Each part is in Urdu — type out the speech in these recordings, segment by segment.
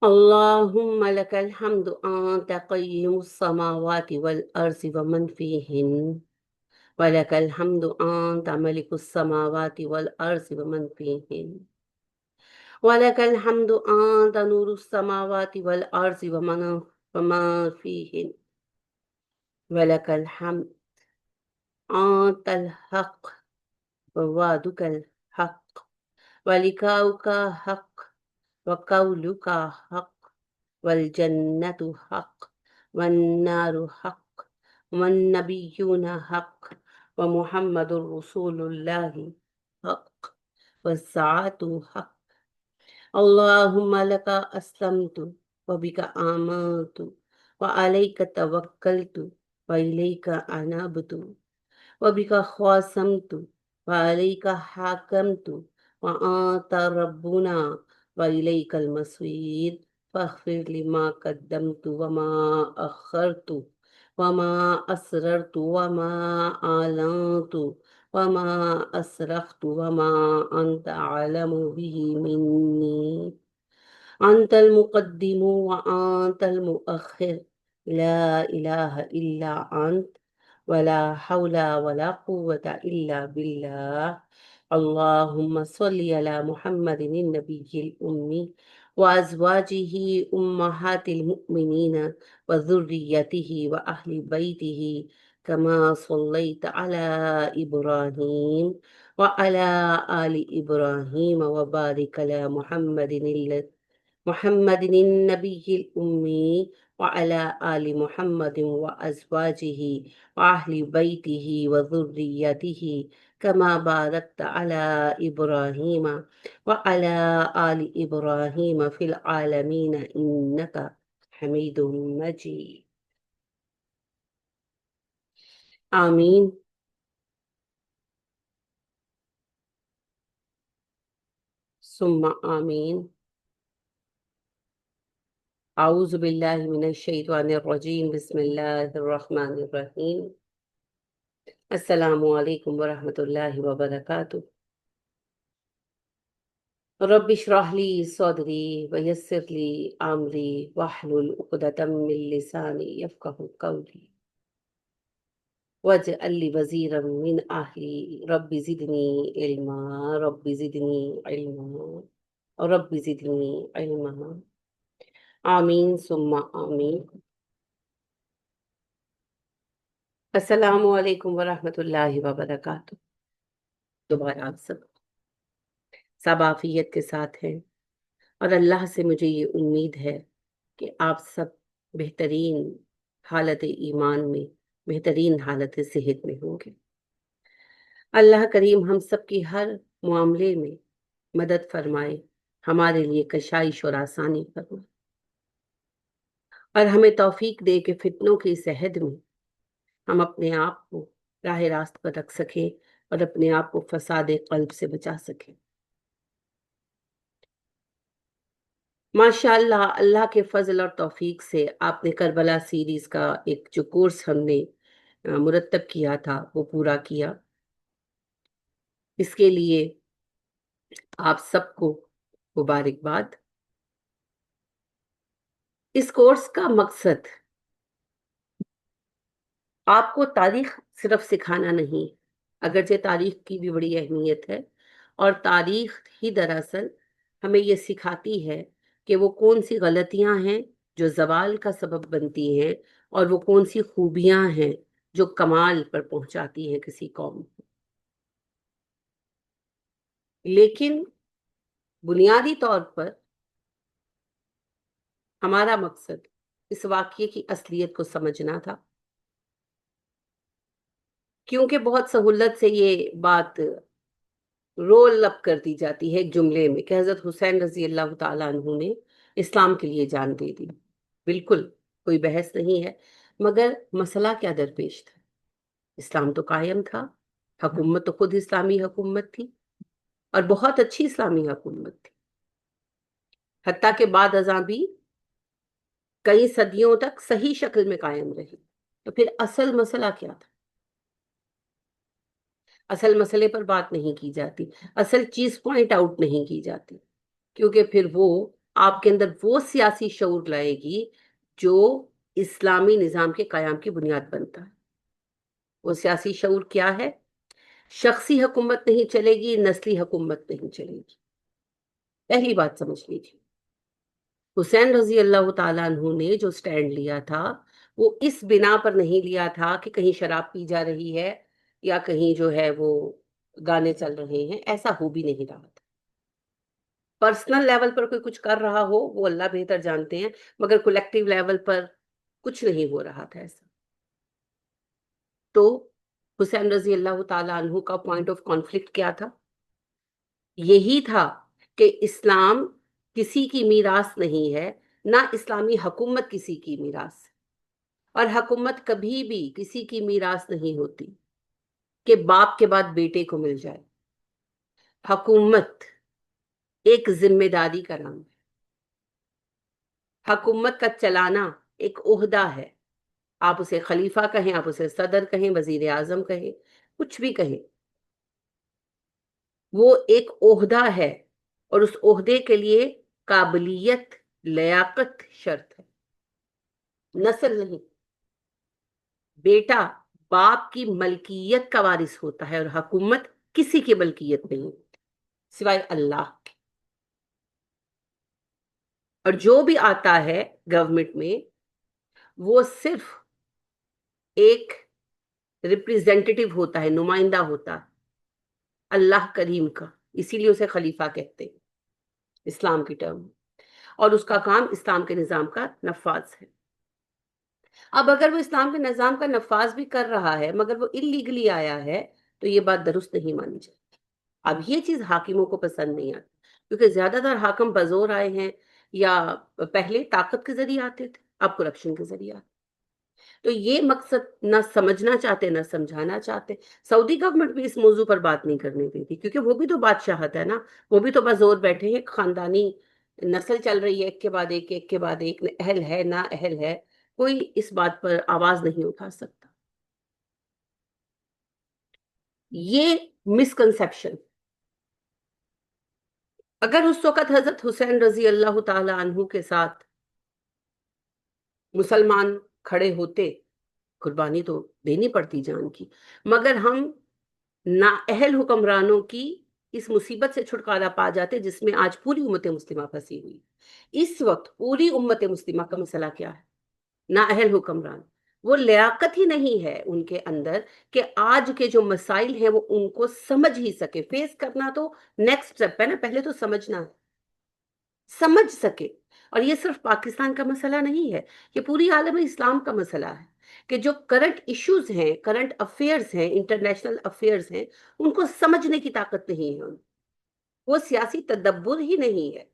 اللهم لك الحمد أنت قيم السماوات والأرض ومن فيهن، ولك الحمد أنت ملك السماوات والأرض ومن فيهن، ولك الحمد أنت نور السماوات والأرض وما فيهن، ولك الحمد أنت الحق ووعدك الحق ولقاؤك حق وقولك حق والجنة حق والنار حق والنبيون حق ومحمد رسول الله حق والساعة حق. اللهم لك أسلمت وبك آمنت وعليك توكلت وإليك أنابت وبك خاصمت وعليك حاكمت وأنت ربنا وإليك المصير فاغفر لما قدمت وما أخرت وما أسررت وما أعلنت وما أسرفت وما أنت أعلم به مني. أنت المقدم وأنت المؤخر، لا إله إلا أنت، ولا حول ولا قوة إلا بالله. اللهم صل على محمد النبي الأمي وأزواجه أمهات المؤمنين وذريته وأهل بيته كما صليت على إبراهيم وعلى آل إبراهيم وبارك على محمد النبي الأمي وعلى آل محمد وأزواجه وأهل بيته وذريته كما باركت على إبراهيم وعلى آل إبراهيم في العالمين إنك حميد مجيد. آمين ثم آمين. أعوذ بالله من الشيطان الرجيم، بسم الله الرحمن الرحيم. السلام علیکم ورحمۃ اللہ وبرکاتہ. رب اشرح لي صدري ويسر لي امري واحلل عقدة من لساني يفقهوا قولي واجعل لي وزيرا من اهلي رب زدني علما رب زدني علما رب زدني علما. آمین ثم آمین. السلام علیکم ورحمۃ اللہ وبرکاتہ. دوبارہ آپ سب عافیت کے ساتھ ہیں، اور اللہ سے مجھے یہ امید ہے کہ آپ سب بہترین حالت ایمان میں، بہترین حالت صحت میں ہوں گے. اللہ کریم ہم سب کی ہر معاملے میں مدد فرمائے، ہمارے لیے کشائش اور آسانی فرمائے، اور ہمیں توفیق دے کہ فتنوں کی اس عہد میں ہم اپنے آپ کو راہ راست پر رکھ سکیں اور اپنے آپ کو فساد قلب سے بچا سکیں. ماشاء اللہ، اللہ کے فضل اور توفیق سے آپ نے کربلا سیریز کا ایک جو کورس ہم نے مرتب کیا تھا وہ پورا کیا. اس کے لیے آپ سب کو مبارکباد. اس کورس کا مقصد آپ کو تاریخ صرف سکھانا نہیں، اگرچہ تاریخ کی بھی بڑی اہمیت ہے، اور تاریخ ہی دراصل ہمیں یہ سکھاتی ہے کہ وہ کون سی غلطیاں ہیں جو زوال کا سبب بنتی ہیں، اور وہ کون سی خوبیاں ہیں جو کمال پر پہنچاتی ہیں کسی قوم کو. لیکن بنیادی طور پر ہمارا مقصد اس واقعے کی اصلیت کو سمجھنا تھا، کیونکہ بہت سہولت سے یہ بات رول اپ کر دی جاتی ہے ایک جملے میں کہ حضرت حسین رضی اللہ تعالیٰ عنہ نے اسلام کے لیے جان دے دی. بالکل کوئی بحث نہیں ہے، مگر مسئلہ کیا درپیش تھا؟ اسلام تو قائم تھا، حکومت تو خود اسلامی حکومت تھی، اور بہت اچھی اسلامی حکومت تھی، حتیٰ کہ بعد ازاں بھی کئی صدیوں تک صحیح شکل میں قائم رہی. تو پھر اصل مسئلہ کیا تھا؟ اصل مسئلے پر بات نہیں کی جاتی، اصل چیز پوائنٹ آؤٹ نہیں کی جاتی، کیونکہ پھر وہ آپ کے اندر وہ سیاسی شعور لائے گی جو اسلامی نظام کے قیام کی بنیاد بنتا ہے۔ وہ سیاسی شعور کیا ہے؟ شخصی حکومت نہیں چلے گی، نسلی حکومت نہیں چلے گی۔ پہلی بات سمجھ لیجیے، حسین رضی اللہ تعالیٰ عنہ نے جو سٹینڈ لیا تھا وہ اس بنا پر نہیں لیا تھا کہ کہیں شراب پی جا رہی ہے یا کہیں جو ہے وہ گانے چل رہے ہیں، ایسا ہو بھی نہیں رہا تھا۔ پرسنل لیول پر کوئی کچھ کر رہا ہو وہ اللہ بہتر جانتے ہیں، مگر کولیکٹیو لیول پر کچھ نہیں ہو رہا تھا ایسا۔ تو حسین رضی اللہ تعالیٰ عنہ کا پوائنٹ آف کانفلکٹ کیا تھا؟ یہی تھا کہ اسلام کسی کی میراث نہیں ہے، نہ اسلامی حکومت کسی کی میراث ہے، اور حکومت کبھی بھی کسی کی میراث نہیں ہوتی کہ باپ کے بعد بیٹے کو مل جائے۔ حکومت ایک ذمہ داری کا نام ہے، حکومت کا چلانا ایک عہدہ ہے۔ آپ اسے خلیفہ کہیں، آپ اسے صدر کہیں، وزیر اعظم کہیں، کچھ بھی کہیں، وہ ایک عہدہ ہے، اور اس عہدے کے لیے قابلیت، لیاقت شرط ہے، نسل نہیں۔ بیٹا باپ کی ملکیت کا وارث ہوتا ہے، اور حکومت کسی کی ملکیت نہیں ہوتی سوائے اللہ کی۔ اور جو بھی آتا ہے گورنمنٹ میں وہ صرف ایک ریپریزنٹیٹیو ہوتا ہے، نمائندہ ہوتا ہے اللہ کریم کا، اسی لیے اسے خلیفہ کہتے ہیں اسلام کی ٹرم، اور اس کا کام اسلام کے نظام کا نفاذ ہے۔ اب اگر وہ اسلام کے نظام کا نفاذ بھی کر رہا ہے مگر وہ اللیگلی آیا ہے تو یہ بات درست نہیں مانی جائے۔ اب یہ چیز حاکموں کو پسند نہیں آتی، کیونکہ زیادہ تر حاکم بزور آئے ہیں، یا پہلے طاقت کے ذریعے آتے تھے، اب کرپشن کے ذریعے آتے، تو یہ مقصد نہ سمجھنا چاہتے نہ سمجھانا چاہتے۔ سعودی گورنمنٹ بھی اس موضوع پر بات نہیں کرنے دیتی، کیونکہ وہ بھی تو بادشاہت ہے نا، وہ بھی تو بزور بیٹھے ہیں، خاندانی نسل چل رہی ہے، ایک کے بعد ایک، ایک کے بعد ایک، اہل ہے نہ اہل ہے، کوئی اس بات پر آواز نہیں اٹھا سکتا۔ یہ مسکنسیپشن اگر اس وقت حضرت حسین رضی اللہ تعالی عنہ کے ساتھ مسلمان کھڑے ہوتے، قربانی تو دینی پڑتی جان کی، مگر ہم نااہل حکمرانوں کی اس مصیبت سے چھٹکارا پا جاتے جس میں آج پوری امت مسلمہ پھنسی ہوئی۔ اس وقت پوری امت مسلمہ کا مسئلہ کیا ہے؟ نااہل حکمران، وہ لیاقت ہی نہیں ہے ان کے اندر کہ آج کے جو مسائل ہیں وہ ان کو سمجھ ہی سکے۔ فیس کرنا تو نیکسٹ سٹیپ ہے نا، پہلے تو سمجھنا ہے، سمجھ سکے۔ اور یہ صرف پاکستان کا مسئلہ نہیں ہے، یہ پوری عالم اسلام کا مسئلہ ہے کہ جو کرنٹ ایشوز ہیں، کرنٹ افیئرز ہیں، انٹرنیشنل افیئرز ہیں، ان کو سمجھنے کی طاقت نہیں ہے، وہ سیاسی تدبر ہی نہیں ہے،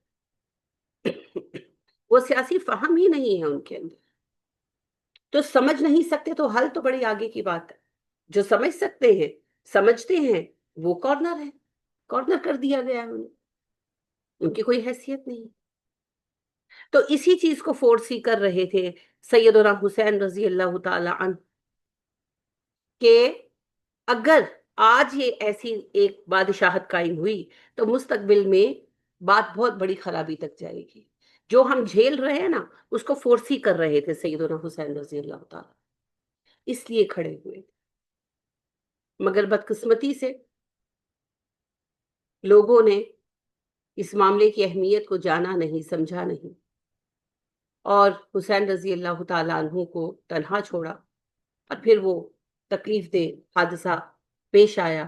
وہ سیاسی فہم ہی نہیں ہے ان کے اندر۔ تو سمجھ نہیں سکتے تو حل تو بڑی آگے کی بات ہے۔ جو سمجھ سکتے ہیں، سمجھتے ہیں، وہ کارنر ہے، کارنر کر دیا گیا ہے انہیں، ان کی کوئی حیثیت نہیں۔ تو اسی چیز کو فورس ہی کر رہے تھے سیدنا حسین رضی اللہ تعالی عنہ، کہ اگر آج یہ ایسی ایک بادشاہت قائم ہوئی تو مستقبل میں بات بہت بڑی خرابی تک جائے گی۔ جو ہم جھیل رہے ہیں نا اس کو فورس ہی کر رہے تھے سیدنا حسین رضی اللہ تعالی، اس لیے کھڑے ہوئے تھے۔ مگر بدقسمتی سے لوگوں نے اس معاملے کی اہمیت کو جانا نہیں، سمجھا نہیں، اور حسین رضی اللہ تعالیٰ عنہ کو تنہا چھوڑا، اور پھر وہ تکلیف دہ حادثہ پیش آیا،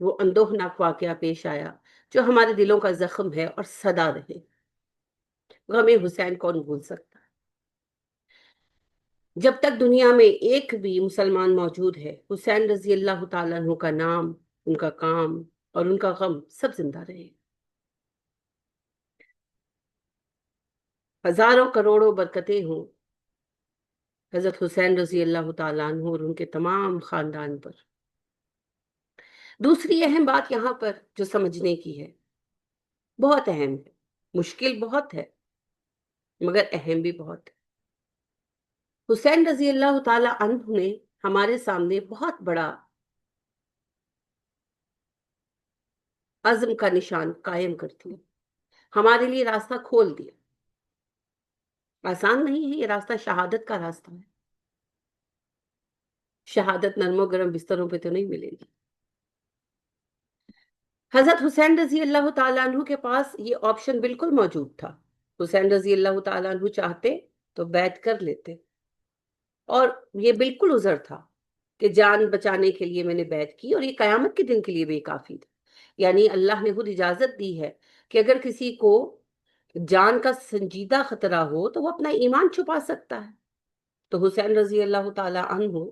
وہ اندوہناک واقعہ پیش آیا جو ہمارے دلوں کا زخم ہے اور سدا رہے۔ غم حسین کون بھول سکتا ہے؟ جب تک دنیا میں ایک بھی مسلمان موجود ہے حسین رضی اللہ تعالیٰ عنہ کا نام، ان کا کام اور ان کا غم سب زندہ رہے۔ ہزاروں کروڑوں برکتیں ہوں حضرت حسین رضی اللہ تعالیٰ عنہ اور ان کے تمام خاندان پر۔ دوسری اہم بات یہاں پر جو سمجھنے کی ہے، بہت اہم ہے، مشکل بہت ہے مگر اہم بھی بہت ہے۔ حسین رضی اللہ تعالیٰ عنہ نے ہمارے سامنے بہت بڑا عزم کا نشان قائم کر دیا۔ ہمارے لیے راستہ کھول دیا. آسان نہیں ہے یہ راستہ، شہادت کا راستہ ہے. شہادت نرم و گرم بستروں پہ تو نہیں ملے گی. حضرت حسین رضی اللہ تعالیٰ عنہ کے پاس یہ آپشن بالکل موجود تھا. حسین رضی اللہ تعالیٰ عنہ چاہتے تو بیعت کر لیتے، اور یہ بالکل عذر تھا کہ جان بچانے کے لیے میں نے بیعت کی، اور یہ قیامت کے دن کے لیے بھی کافی تھا. یعنی اللہ نے خود اجازت دی ہے کہ اگر کسی کو جان کا سنجیدہ خطرہ ہو تو وہ اپنا ایمان چھپا سکتا ہے. تو حسین رضی اللہ تعالی عنہ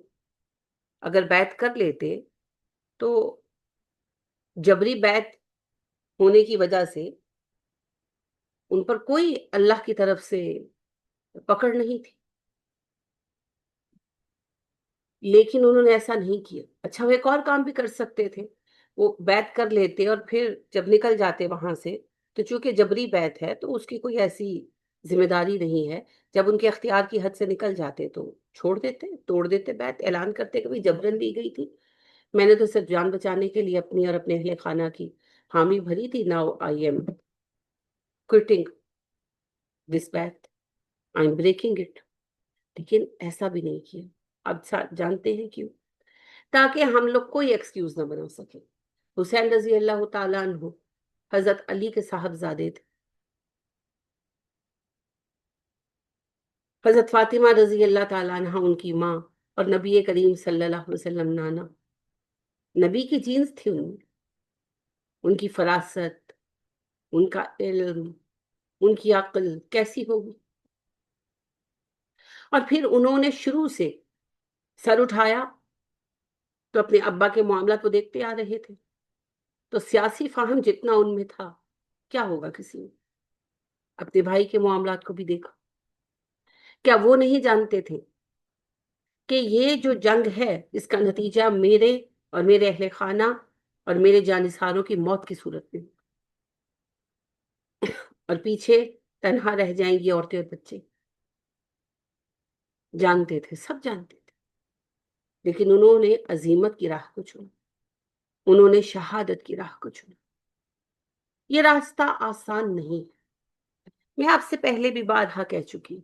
اگر بیعت کر لیتے تو جبری بیعت ہونے کی وجہ سے ان پر کوئی اللہ کی طرف سے پکڑ نہیں تھی. لیکن انہوں نے ایسا نہیں کیا. اچھا، وہ ایک اور کام بھی کر سکتے تھے، وہ بیعت کر لیتے اور پھر جب نکل جاتے وہاں سے، تو چونکہ جبری بیعت ہے تو اس کی کوئی ایسی ذمہ داری نہیں ہے. جب ان کے اختیار کی حد سے نکل جاتے تو چھوڑ دیتے، توڑ دیتے بیعت، اعلان کرتے کہ بھئی جبرن دی گئی تھی، میں نے تو صرف جان بچانے کے لیے اپنی اور اپنے اہل خانہ کی حامی بھری تھی. ناؤ آئی ایم کوئٹنگ دس بیعت، آئی ایم بریکنگ اٹ. لیکن ایسا بھی نہیں کیا. اب جانتے ہیں کیوں؟ تاکہ ہم لوگ کوئی ایکسکیوز نہ بنا سکے. حسین رضی اللہ تعالیٰ عنہ حضرت علی کے صاحبزادے تھے. حضرت فاطمہ رضی اللہ تعالیٰ عنہ ان کی ماں، اور نبی کریم صلی اللہ علیہ وسلم نانا. نبی کی جینز تھی ان میں. ان کی فراست، ان کا علم، ان کی عقل کیسی ہوگی. اور پھر انہوں نے شروع سے سر اٹھایا تو اپنے ابا کے معاملات کو دیکھتے آ رہے تھے. تو سیاسی فہم جتنا ان میں تھا، کیا ہوگا کسی میں. اپنے بھائی کے معاملات کو بھی دیکھا. کیا وہ نہیں جانتے تھے کہ یہ جو جنگ ہے اس کا نتیجہ میرے اور میرے اہل خانہ اور میرے جانثاروں کی موت کی صورت میں، اور پیچھے تنہا رہ جائیں گی عورتیں اور بچے. جانتے تھے، سب جانتے تھے. لیکن انہوں نے عزیمت کی راہ کو چنا، انہوں نے شہادت کی راہ کو چنا. یہ راستہ آسان نہیں. میں آپ سے پہلے بھی بارہا کہہ چکی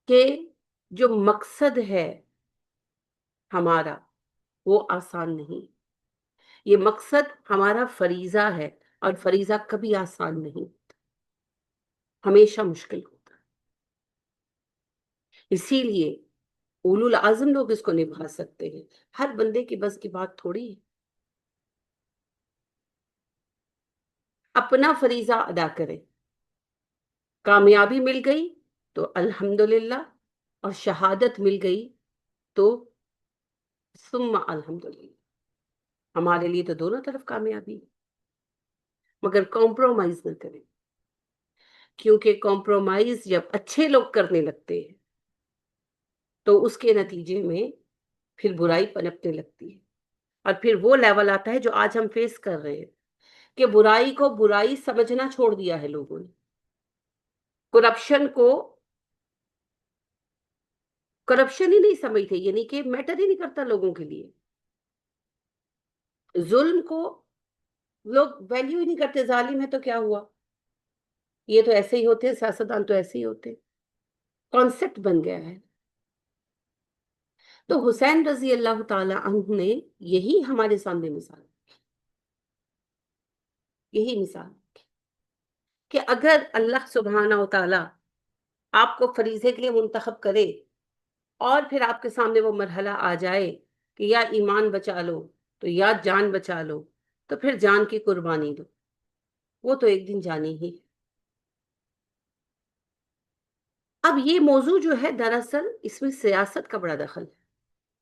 کہ جو مقصد ہے ہمارا وہ آسان نہیں. یہ مقصد ہمارا فریضہ ہے، اور فریضہ کبھی آسان نہیں، ہمیشہ مشکل ہوتا ہے. اسی لیے اولو العزم لوگ اس کو نبھا سکتے ہیں. ہر بندے کی بس کی بات تھوڑی ہے. اپنا فریضہ ادا کریں. کامیابی مل گئی تو الحمدللہ، اور شہادت مل گئی تو ثم الحمدللہ. ہمارے لیے تو دونوں طرف کامیابی ہے، مگر کمپرومائز نہ کریں. کیونکہ کمپرومائز جب اچھے لوگ کرنے لگتے ہیں تو اس کے نتیجے میں پھر برائی پنپنے لگتی ہے. اور پھر وہ لیول آتا ہے جو آج ہم فیس کر رہے ہیں، کہ برائی کو برائی سمجھنا چھوڑ دیا ہے لوگوں نے. کرپشن کو کرپشن ہی نہیں سمجھتے، یعنی کہ میٹر ہی نہیں کرتا لوگوں کے لیے. ظلم کو لوگ ویلیو ہی نہیں کرتے. ظالم ہے تو کیا ہوا، یہ تو ایسے ہی ہوتے ہیں، سیاستدان تو ایسے ہی ہوتے. کانسیپٹ بن گیا ہے. تو حسین رضی اللہ تعالی عنہ نے یہی ہمارے سامنے مثال، یہی مثال کہ اگر اللہ سبحانہ و تعالی آپ کو فریضے کے لیے منتخب کرے اور پھر آپ کے سامنے وہ مرحلہ آ جائے کہ یا ایمان بچا لو تو یا جان بچا لو، تو پھر جان کی قربانی دو. وہ تو ایک دن جانی ہی. اب یہ موضوع جو ہے دراصل اس میں سیاست کا بڑا دخل ہے.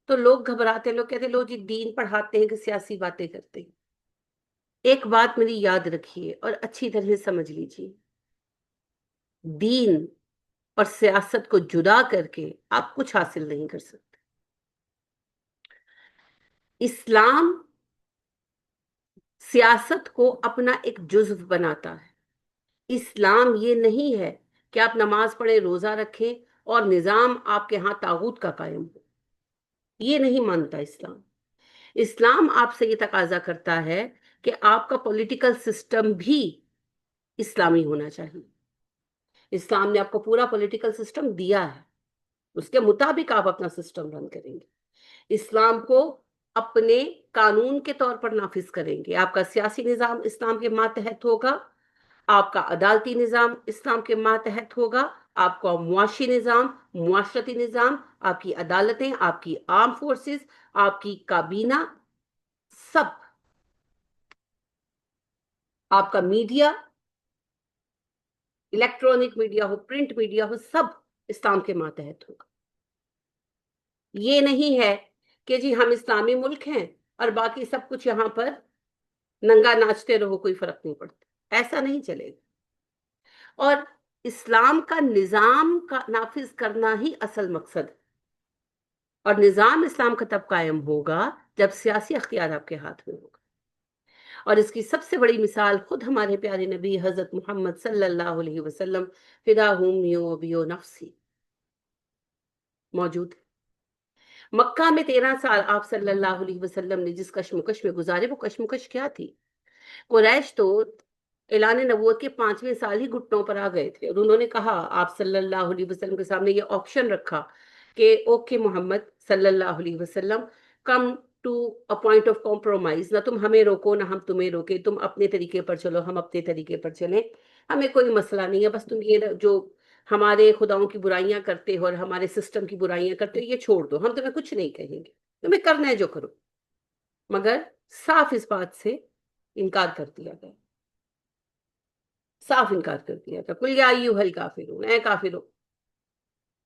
تو لوگ گھبراتے، لوگ کہتے لو جی دین پڑھاتے ہیں کہ سیاسی باتیں کرتے ہیں. ایک بات میری یاد رکھیے اور اچھی طرح سمجھ لیجیے، دین اور سیاست کو جدا کر کے آپ کچھ حاصل نہیں کر سکتے. اسلام سیاست کو اپنا ایک جزو بناتا ہے. اسلام یہ نہیں ہے کہ آپ نماز پڑھیں، روزہ رکھیں اور نظام آپ کے ہاں طاغوت کا قائم ہو. یہ نہیں مانتا اسلام. اسلام آپ سے یہ تقاضا کرتا ہے کہ آپ کا پولیٹیکل سسٹم بھی اسلامی ہونا چاہیے. اسلام نے آپ کو پورا پولیٹیکل سسٹم دیا ہے، اس کے مطابق آپ اپنا سسٹم رن کریں گے. اسلام کو اپنے قانون کے طور پر نافذ کریں گے. آپ کا سیاسی نظام اسلام کے ماتحت ہوگا، آپ کا عدالتی نظام اسلام کے ماتحت ہوگا، آپ کا معاشی نظام، معاشرتی نظام، آپ کی عدالتیں، آپ کی آرم فورسز، آپ کی کابینہ، سب، آپ کا میڈیا، الیکٹرانک میڈیا ہو، پرنٹ میڈیا ہو، سب اسلام کے ماتحت ہوگا. یہ نہیں ہے کہ جی ہم اسلامی ملک ہیں اور باقی سب کچھ یہاں پر ننگا ناچتے رہو، کوئی فرق نہیں پڑتا. ایسا نہیں چلے گا. اور اسلام کا نظام کا نافذ کرنا ہی اصل مقصد ہے. اور نظام اسلام کا تب قائم ہوگا جب سیاسی اختیار آپ کے ہاتھ میں ہوگا. اور اس کی سب سے بڑی مثال خود ہمارے پیارے نبی حضرت محمد صلی اللہ علیہ وسلم فداہم و نفسی موجود ہے. مکہ میں 13 سال آپ صلی اللہ علیہ وسلم نے جس کشمکش میں گزارے، وہ کشمکش کیا تھی؟ قریش تو اعلان نبوت کے 5ویں سال ہی گھٹنوں پر آ گئے تھے، اور انہوں نے کہا، آپ صلی اللہ علیہ وسلم کے سامنے یہ آپشن رکھا کہ اوکے محمد صلی اللہ علیہ وسلم، come to a point of compromise, نہ تم ہمیں روکو نہ ہم تمہیں روکے، تم اپنے طریقے پر چلو ہم اپنے طریقے پر چلیں، ہمیں کوئی مسئلہ نہیں ہے، بس تم یہ جو ہمارے خداؤں کی برائیاں کرتے ہو اور ہمارے سسٹم کی برائیاں کرتے ہو یہ چھوڑ دو، ہم تمہیں کچھ نہیں کہیں گے، تمہیں کرنا ہے جو کرو. مگر صاف اس بات سے انکار کر دیا گیا، صاف انکار کر دیا تھا. کل یا ایھا الکافرون، اے کافرو،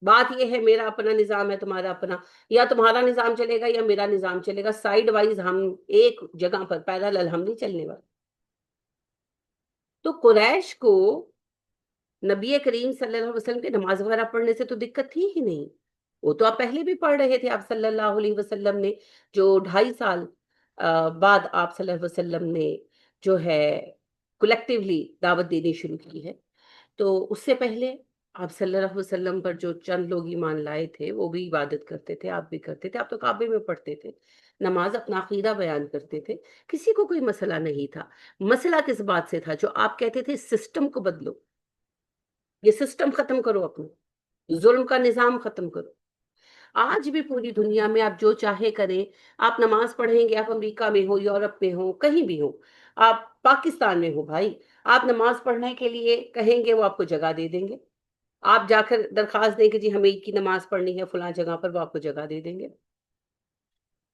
بات یہ ہے میرا اپنا نظام ہے، تمہارا اپنا، یا تمہارا نظام چلے گا یا میرا نظام چلے گا، سائیڈ وائز ہم ایک جگہ پر پیرالل ہم نہیں چلنے والے. تو قریش کو نبی کریم صلی اللہ علیہ وسلم کے نماز وغیرہ پڑھنے سے تو دقت تھی ہی نہیں. وہ تو آپ پہلے بھی پڑھ رہے تھے. آپ صلی اللہ علیہ وسلم نے جو 2.5 سال بعد آپ صلی اللہ علیہ وسلم نے جو ہے کلیکٹیولی دعوت دینی شروع کی ہے، تو اس سے پہلے آپ صلی اللہ علیہ وسلم پر جو چند لوگ ایمان لائے تھے وہ بھی عبادت کرتے تھے، آپ بھی کرتے تھے. آپ تو کعبے میں پڑھتے تھے، نماز اپنا عقیدہ بیان کرتے تھے، کسی کو کوئی مسئلہ نہیں تھا. مسئلہ کس بات سے تھا؟ جو آپ کہتے تھے سسٹم کو بدلو، یہ سسٹم ختم کرو، اپنا ظلم کا نظام ختم کرو. آج بھی پوری دنیا میں آپ جو چاہے کریں، آپ نماز پڑھیں گے، آپ امریکہ میں ہو، یورپ میں ہو، کہیں بھی ہو، آپ پاکستان میں ہو بھائی، آپ نماز پڑھنے کے لیے کہیں گے وہ آپ کو جگہ دے دیں گے. آپ جا کر درخواست دیں کہ جی ہمیں عید کی نماز پڑھنی ہے فلاں جگہ پر، وہ آپ کو جگہ دے دیں گے.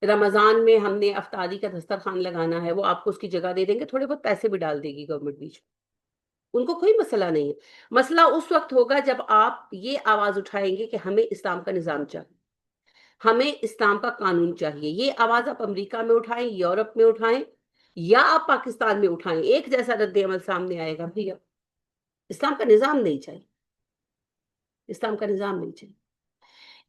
رمضان میں ہم نے افطاری کا دسترخوان لگانا ہے، وہ آپ کو اس کی جگہ دے دیں گے، تھوڑے بہت پیسے بھی ڈال دے گی گورنمنٹ بیچ میں. ان کو کوئی مسئلہ نہیں ہے. مسئلہ اس وقت ہوگا جب آپ یہ آواز اٹھائیں گے کہ ہمیں اسلام کا نظام چاہیے، ہمیں اسلام کا قانون چاہیے. یہ آواز آپ امریکہ میں اٹھائیں، یورپ میں اٹھائیں، یا آپ پاکستان میں اٹھائیں، ایک جیسا رد عمل سامنے آئے گا. بھیا اسلام کا نظام نہیں چاہیے، اسلام کا نظام نہیں چاہیے.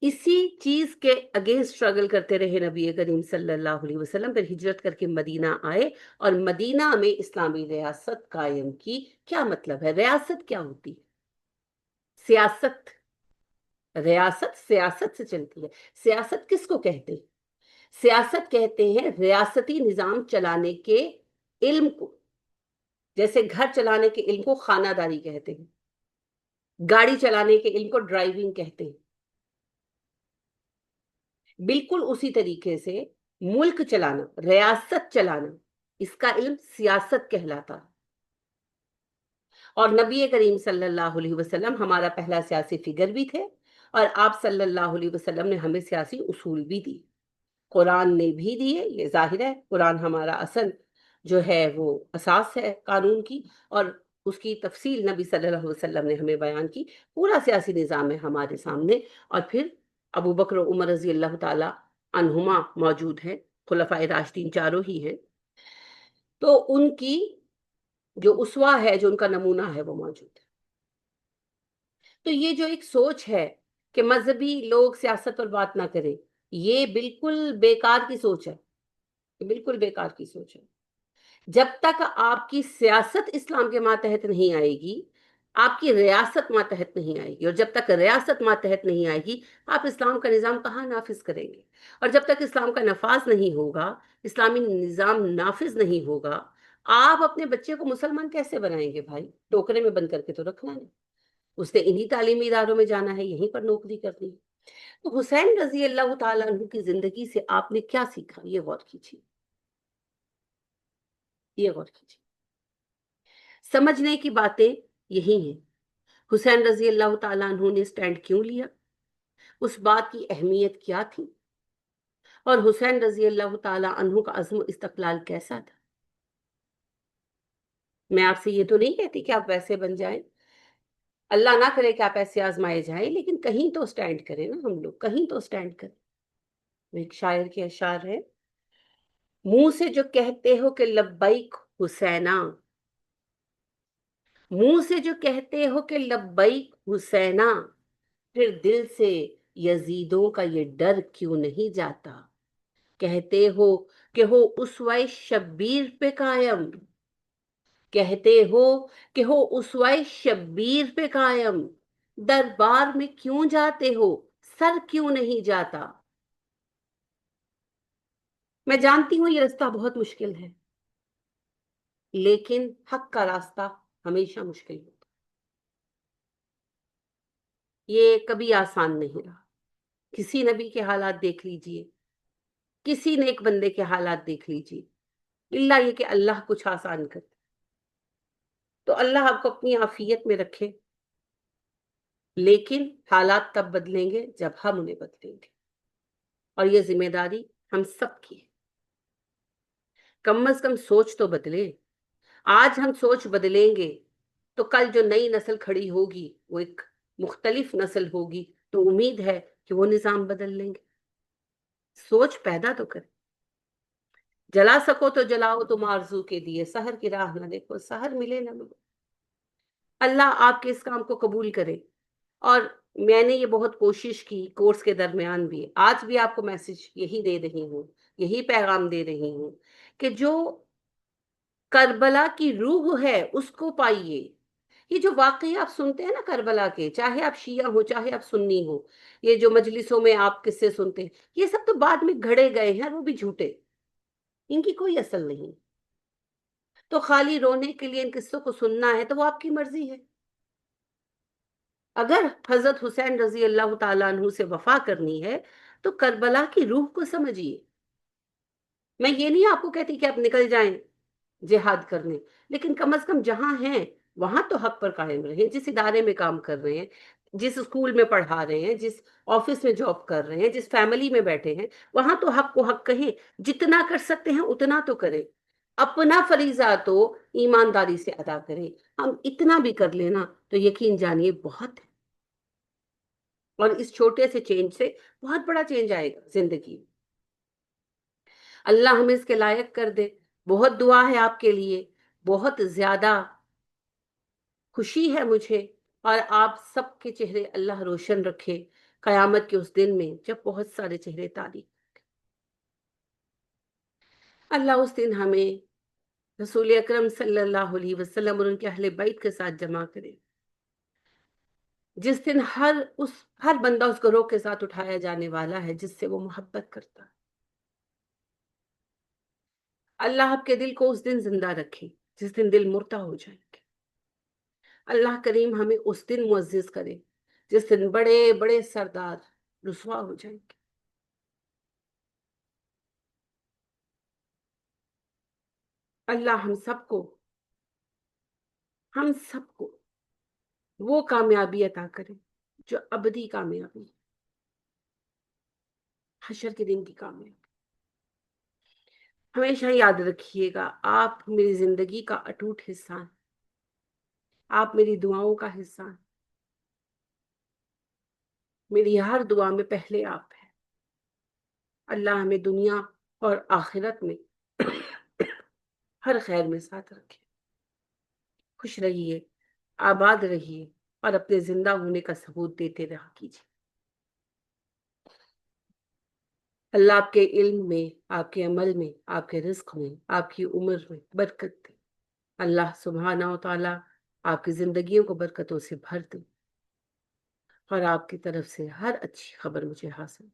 اسی چیز کے اگینسٹ اسٹرگل کرتے رہے نبی کریم صلی اللہ علیہ وسلم، پھر ہجرت کر کے مدینہ آئے اور مدینہ میں اسلامی ریاست قائم کی. کیا مطلب ہے؟ ریاست کیا ہوتی ہے؟ سیاست. ریاست سیاست سے چلتی ہے. سیاست کس کو کہتے ہیں؟ سیاست کہتے ہیں ریاستی نظام چلانے کے علم کو. جیسے گھر چلانے کے علم کو خانہ داری کہتے ہیں، گاڑی چلانے کے علم کو ڈرائیونگ کہتے ہیں. بالکل اسی طریقے سے ملک چلانا، ریاست چلانا، اس کا علم سیاست کہلاتا. اور نبی کریم صلی اللہ علیہ وسلم ہمارا پہلا سیاسی فگر بھی تھے، اور آپ صلی اللہ علیہ وسلم نے ہمیں سیاسی اصول بھی دی، قرآن نے بھی دیے. یہ ظاہر ہے قرآن ہمارا اصل جو ہے وہ اساس ہے قانون کی، اور اس کی تفصیل نبی صلی اللہ علیہ وسلم نے ہمیں بیان کی. پورا سیاسی نظام ہے ہمارے سامنے. اور پھر ابو بکر و عمر رضی اللہ تعالی عنہما موجود ہیں، خلفائے راشدین چاروں ہی ہیں، تو ان کی جو اسوہ ہے، جو ان کا نمونہ ہے، وہ موجود ہے. تو یہ جو ایک سوچ ہے کہ مذہبی لوگ سیاست پر بات نہ کریں، یہ بالکل بیکار کی سوچ ہے، بالکل بیکار کی سوچ ہے. جب تک آپ کی سیاست اسلام کے ماتحت نہیں آئے گی، آپ کی ریاست ماتحت نہیں آئے گی، اور جب تک ریاست ماتحت نہیں آئے گی، آپ اسلام کا نظام کہاں نافذ کریں گے؟ اور جب تک اسلام کا نفاذ نہیں ہوگا، اسلامی نظام نافذ نہیں ہوگا، آپ اپنے بچے کو مسلمان کیسے بنائیں گے بھائی؟ ٹوکرے میں بند کر کے تو رکھنا نہیں، اس نے انہی تعلیمی اداروں میں جانا ہے، یہیں پر نوکری کرنی ہے۔ تو حسین رضی اللہ تعالیٰ عنہ کی زندگی سے آپ نے کیا سیکھا؟ یہ غور کیجیے، یہ غور کیجیے، سمجھنے کی باتیں یہی ہیں۔ حسین رضی اللہ تعالیٰ عنہ نے سٹینڈ کیوں لیا؟ اس بات کی اہمیت کیا تھی؟ اور حسین رضی اللہ تعالیٰ عنہ کا عزم و استقلال کیسا تھا؟ میں آپ سے یہ تو نہیں کہتی کہ آپ ویسے بن جائیں، اللہ نہ کرے کہ آپ ایسے آزمائے جائیں، لیکن کہیں تو سٹینڈ کریں نا، ہم لوگ کہیں تو سٹینڈ کریں۔ ایک شاعر کے اشعار ہے، منہ سے جو کہتے ہو کہ لبیک حسینا، منہ سے جو کہتے ہو کہ لبیک حسینا، پھر دل سے یزیدوں کا یہ ڈر کیوں نہیں جاتا؟ کہتے ہو کہ ہو اسوہ شبیر پہ قائم، کہتے ہو کہ ہو اسوہ شبیر پہ قائم، دربار میں کیوں جاتے ہو، سر کیوں نہیں جاتا؟ میں جانتی ہوں یہ رستہ بہت مشکل ہے، لیکن حق کا راستہ ہمیشہ مشکل ہوتا، یہ کبھی آسان نہیں رہا۔ کسی نبی کے حالات دیکھ لیجئے، کسی نیک بندے کے حالات دیکھ لیجئے، اللہ یہ کہ اللہ کچھ آسان کرے۔ تو اللہ آپ کو اپنی عافیت میں رکھے، لیکن حالات تب بدلیں گے جب ہم انہیں بدلیں گے، اور یہ ذمہ داری ہم سب کی ہے۔ کم از کم سوچ تو بدلے۔ آج ہم سوچ بدلیں گے تو کل جو نئی نسل کھڑی ہوگی وہ ایک مختلف نسل ہوگی، تو امید ہے کہ وہ نظام بدل لیں گے۔ سوچ پیدا تو کریں۔ جلا سکو تو جلاؤ تم آرزو کے دیے، سحر کی راہ نہ دیکھو، سحر ملے نہ ملے۔ اللہ آپ کے اس کام کو قبول کرے۔ اور میں نے یہ بہت کوشش کی کورس کے درمیان بھی، آج بھی آپ کو میسج یہی دے رہی ہوں، یہی پیغام دے رہی ہوں کہ جو کربلا کی روح ہے اس کو پائیے۔ یہ جو واقعی آپ سنتے ہیں نا کربلا کے، چاہے آپ شیعہ ہو چاہے آپ سنی ہو، یہ جو مجلسوں میں آپ قصے سنتے ہیں، یہ سب تو بعد میں گھڑے گئے ہیں، وہ بھی جھوٹے، ان کی کوئی اصل نہیں۔ تو خالی رونے کے لیے ان قصوں کو سننا ہے تو وہ آپ کی مرضی ہے۔ اگر حضرت حسین رضی اللہ تعالیٰ عنہ سے وفا کرنی ہے تو کربلا کی روح کو سمجھیے۔ میں یہ نہیں آپ کو کہتی کہ آپ نکل جائیں جہاد کرنے، لیکن کم از کم جہاں ہیں وہاں تو حق پر قائم رہیں۔ جس ادارے میں کام کر رہے ہیں، جس اسکول میں پڑھا رہے ہیں، جس آفس میں جاب کر رہے ہیں، جس فیملی میں بیٹھے ہیں، وہاں تو حق کو حق کہیں، جتنا کر سکتے ہیں اتنا تو کریں۔ اپنا فریضہ تو ایمانداری سے ادا کریں۔ ہم اتنا بھی کر لینا تو یقین جانیے بہت ہے، اور اس چھوٹے سے چینج سے بہت بڑا چینج آئے گا زندگی میں۔ اللہ ہمیں اس کے لائق کر دے۔ بہت دعا ہے آپ کے لیے، بہت زیادہ خوشی ہے مجھے، اور آپ سب کے چہرے اللہ روشن رکھے قیامت کے اس دن میں جب بہت سارے چہرے تاریک۔ اللہ اس دن ہمیں رسول اکرم صلی اللہ علیہ وسلم اور ان کے اہل بیت کے ساتھ جمع کرے، جس دن ہر بندہ اس گروہ کے ساتھ اٹھایا جانے والا ہے جس سے وہ محبت کرتا ہے۔ اللہ آپ کے دل کو اس دن زندہ رکھے جس دن دل مردہ ہو جائیں گے۔ اللہ کریم ہمیں اس دن معزز کرے جس دن بڑے بڑے سردار رسوا ہو جائیں گے۔ اللہ ہم سب کو وہ کامیابی عطا کرے جو ابدی کامیابی ہے، حشر کے دن کی کامیابی۔ ہمیشہ یاد رکھیے گا آپ میری زندگی کا اٹوٹ حصہ ہیں، آپ میری دعاؤں کا حصہ ہیں، میری ہر دعا میں پہلے آپ ہیں۔ اللہ ہمیں دنیا اور آخرت میں ہر خیر میں ساتھ رکھے۔ خوش رہیے، آباد رہیے، اور اپنے زندہ ہونے کا ثبوت دیتے رہا کیجیے۔ اللہ آپ کے علم میں، آپ کے عمل میں، آپ کے رزق میں، آپ کی عمر میں برکت دے۔ اللہ سبحانہ و تعالیٰ آپ کی زندگیوں کو برکتوں سے بھر دے، اور آپ کی طرف سے ہر اچھی خبر مجھے حاصل۔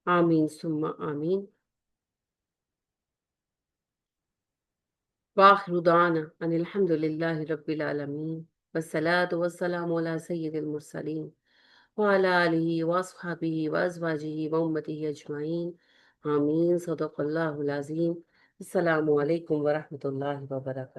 آمین ثم آمین۔ وآخر دعوانا أن الحمد لله رب العالمين، والصلاة والسلام على سيد المرسلين وعلى آله وأصحابه وأزواجه وأمته أجمعين، آمين، صدق الله العظيم۔ السلام علیکم ورحمۃ اللہ وبرکاتہ۔